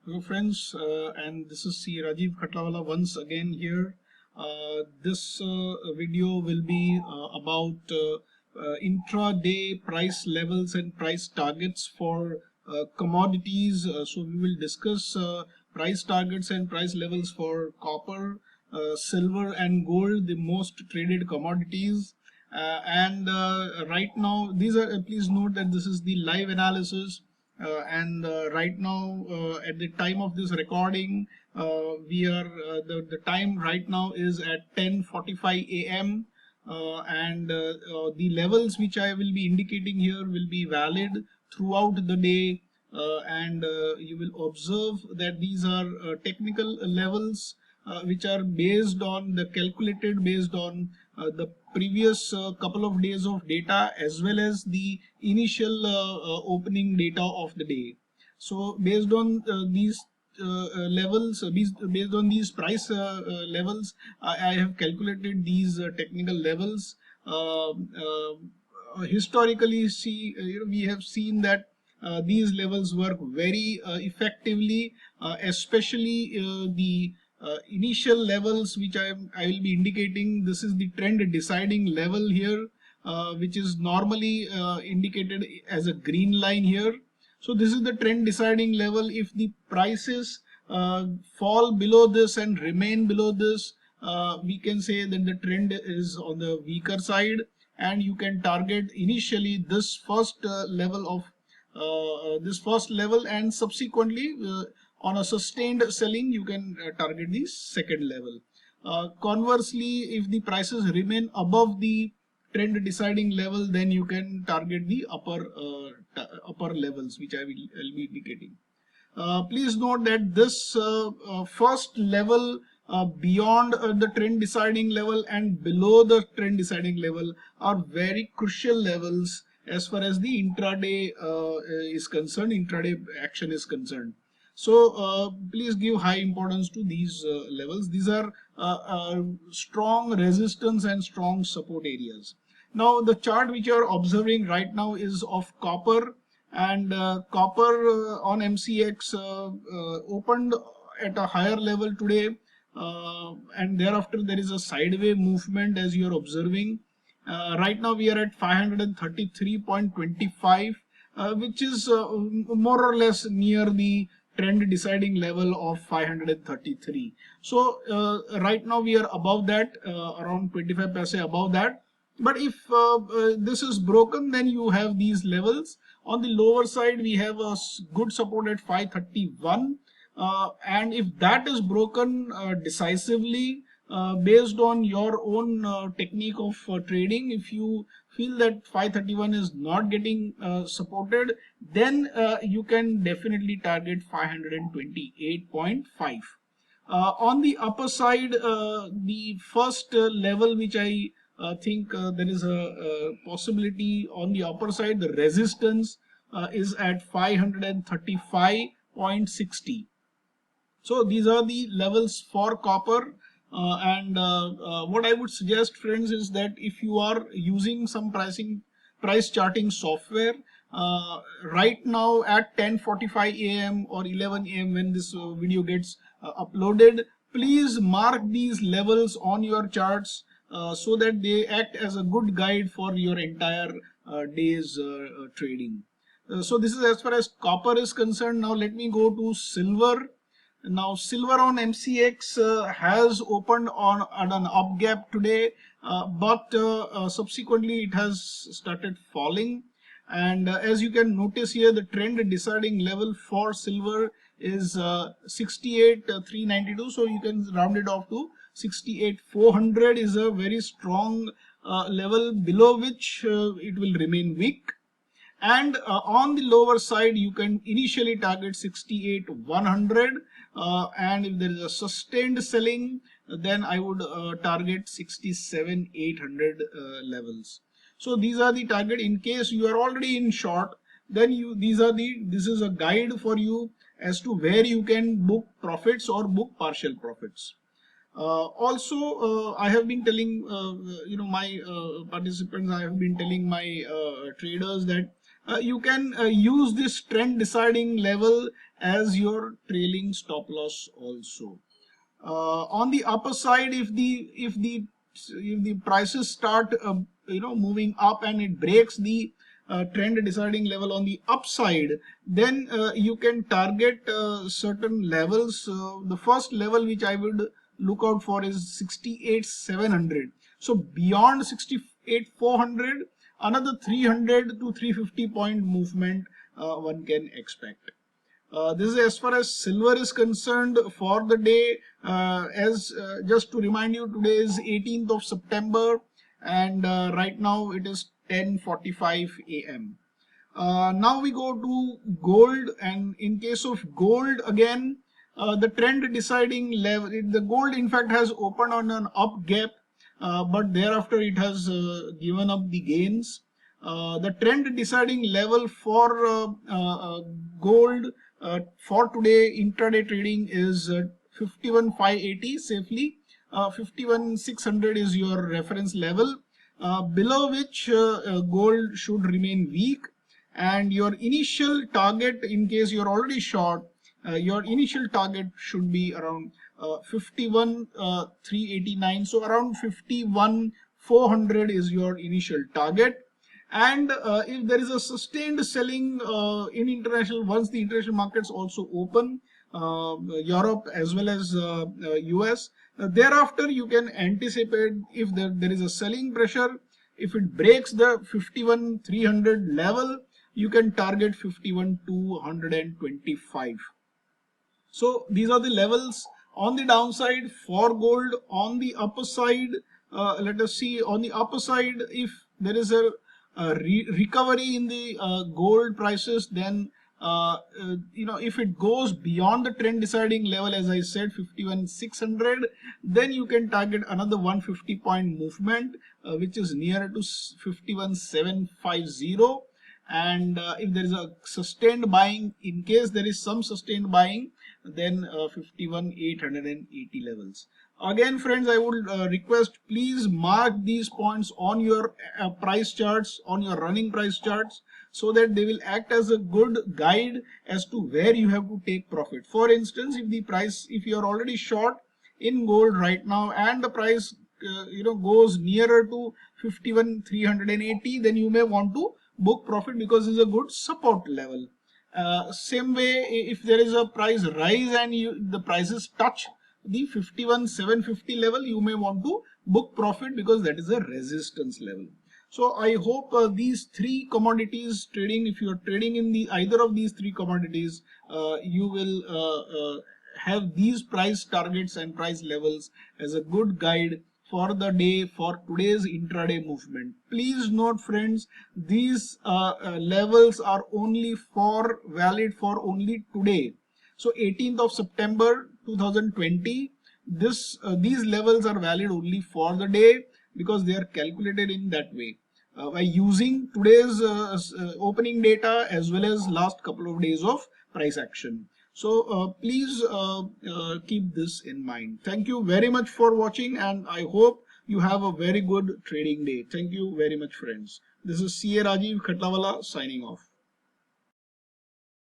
Hello friends, and this is C. Rajiv Khatrawala once again here. This video will be about intraday price levels and price targets for commodities. So we will discuss price targets and price levels for copper, silver and gold, the most traded commodities. Right now, these are, please note that this is the live analysis. Right now, at the time of this recording, the time right now is at 10:45 a.m. The levels which I will be indicating here will be valid throughout the day, you will observe that these are technical levels which are based on based on the previous couple of days of data as well as the initial opening data of the day. So based on these based on these price levels, I have calculated these technical levels. Historically, we have seen that these levels work very effectively, especially the initial levels which I will be indicating. This is the trend deciding level here, which is normally indicated as a green line here. So this is the trend deciding level. If the prices fall below this and remain below this, we can say that the trend is on the weaker side, and you can target initially this first level of this first level, and subsequently on a sustained selling you can target the second level. Conversely, if the prices remain above the trend deciding level, then you can target the upper levels which I'll be indicating. Please note that this first level beyond the trend deciding level and below the trend deciding level are very crucial levels as far as the intraday is concerned, intraday action is concerned. So please give high importance to these levels. These are strong resistance and strong support areas. Now the chart which you are observing right now is of copper, and copper on MCX opened at a higher level today, and thereafter there is a sideways movement as you are observing. Right now we are at 533.25, which is more or less near the trend deciding level of 533. So right now we are above that, around 25 paise above that. But if this is broken, then you have these levels. On the lower side we have a good support at 531, and if that is broken decisively, based on your own technique of trading, if you feel that 531 is not getting supported, then you can definitely target 528.5. On the upper side, the first level which I think there is a possibility on the upper side, the resistance is at 535.60. So these are the levels for copper, what I would suggest, friends, is that if you are using some price charting software, right now at 10:45 a.m. or 11 a.m. when this video gets uploaded, please mark these levels on your charts so that they act as a good guide for your entire day's trading. So this is as far as copper is concerned. Now let me go to silver. Now silver on MCX has opened on at an up gap today, but subsequently it has started falling, and as you can notice here, the trend deciding level for silver is 68,392. So you can round it off to 68,400 is a very strong level below which it will remain weak. And on the lower side you can initially target 68,100, and if there is a sustained selling, then I would target 67,800 levels. So these are the target. In case you are already in short, then this is a guide for you as to where you can book profits or book partial profits. Also, I have been telling my participants, I have been telling my traders that you can use this trend deciding level as your trailing stop loss also. On the upper side, if the prices start moving up and it breaks the trend deciding level on the upside, then you can target certain levels. The first level which I would look out for is 68,700. So beyond 68,400, another 300 to 350 point movement one can expect. This is as far as silver is concerned for the day. Just to remind you, today is 18th of September, and right now it is 10:45 a.m. Now we go to gold, and in case of gold again, the trend deciding level, the gold in fact has opened on an up gap, but thereafter it has given up the gains. The trend deciding level for gold for today intraday trading is 51,580 safely. 51,600 is your reference level, below which gold should remain weak, and your initial target, in case you're already short, your initial target should be around 51,389. So around 51,400 is your initial target. And if there is a sustained selling in international, once the international markets also open, Europe as well as US, thereafter you can anticipate if there is a selling pressure. If it breaks the 51,300 level, you can target 51,225. So these are the levels on the downside for gold. On the upper side, let us see on the upper side, if there is a recovery in the gold prices, then if it goes beyond the trend deciding level, as I said, 51,600, then you can target another 150 point movement, which is nearer to 51,750. And if there is a sustained buying, in case there is some sustained buying, then 51,880 levels. Again, friends, I would request, please mark these points on your price charts, on your running price charts, so that they will act as a good guide as to where you have to take profit. For instance, if you are already short in gold right now and the price goes nearer to 51,380, then you may want to book profit, because it's a good support level. Same way, if there is a price rise and the prices touch the 51,750 level, you may want to book profit, because that is a resistance level. So I hope these three commodities trading, if you are trading in either of these three commodities, you will have these price targets and price levels as a good guide for the day, for today's intraday movement. Please note, friends, these levels are only valid for only today. So 18th of September 2020, these levels are valid only for the day, because they are calculated in that way by using today's opening data as well as last couple of days of price action. So please keep this in mind. Thank you very much for watching, and I hope you have a very good trading day. Thank you very much, friends. This is CA Rajiv Khatlawala signing off.